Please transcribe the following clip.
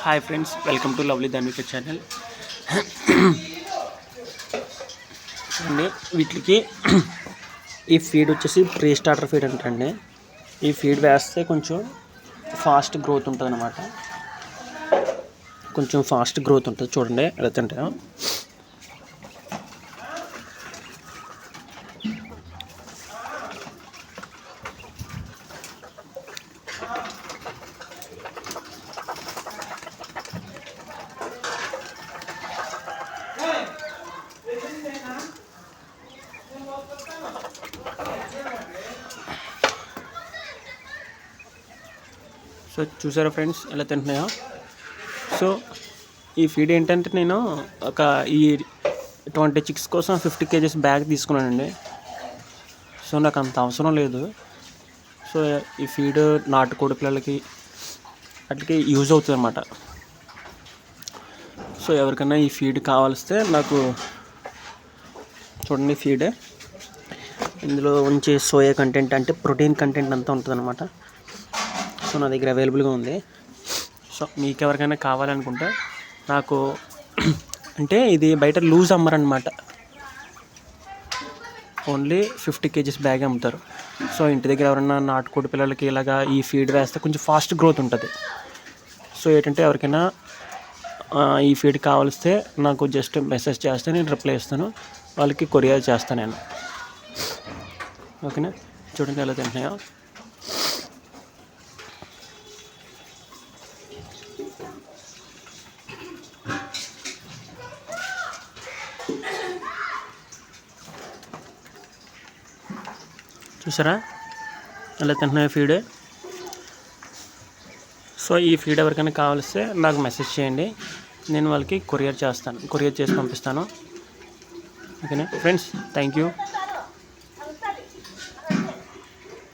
Hi friends, welcome to lovely Dhanvika channel. అండి వీటికి ఈ ఫీడ్ వచ్చేసి ప్రీ స్టార్టర్ ఫీడ్ అంటండి. ఈ ఫీడ్ వేస్తే కొంచెం ఫాస్ట్ గ్రోత్ ఉంటుంది అన్నమాట. కొంచెం ఫాస్ట్ గ్రోత్ ఉంటుంది. చూడండి ఎలా తింటాయో. సో చూసారా ఫ్రెండ్స్ ఎలా తింటున్నాయో. సో ఈ ఫీడ్ ఏంటంటే నేను ఒక ఈ 20 చిక్స్ కోసం 50 kgs బ్యాగ్ తీసుకున్నానండి. సో నాకు అంత అవసరం లేదు. సో ఈ ఫీడ్ నాటుకోడి పిల్లలకి వాటికి యూజ్ అవుతుంది అన్నమాట. సో ఎవరికైనా ఈ ఫీడ్ కావాల్స్తే నాకు చూడండి, ఫీడ్ ఇందులో ఉంచే సోయా కంటెంట్ అంటే ప్రోటీన్ కంటెంట్ అంతా ఉంటుంది అన్నమాట. సో నా దగ్గర అవైలబుల్గా ఉంది. సో మీకు ఎవరికైనా కావాలనుకుంటే నాకు అంటే ఇది బయట లూజ్ అమ్మరనమాట. ఓన్లీ 50 kgs బ్యాగ్ అమ్ముతారు. సో ఇంటి దగ్గర ఎవరైనా నాటుకోడి పిల్లలకి ఇలాగా ఈ ఫీడ్ వేస్తే కొంచెం ఫాస్ట్ గ్రోత్ ఉంటుంది. సో ఏంటంటే ఎవరికైనా ఈ ఫీడ్ కావాల్స్తే నాకు జస్ట్ మెసేజ్ చేస్తే నేను రిప్లై ఇస్తాను. వాళ్ళకి కొరియర్ చేస్తాను నేను. ఓకేనా, చూడండి ఎలా తింటున్నాయో. చూసారా ఎలా తింటున్నాయో ఫీడ్. సో ఈ ఫీడ్ ఎవరికైనా కావాల్స్తే నాకు మెసేజ్ చేయండి, నేను వాళ్ళకి కొరియర్ చేసి పంపిస్తాను. ఓకేనా ఫ్రెండ్స్, థ్యాంక్ యూ.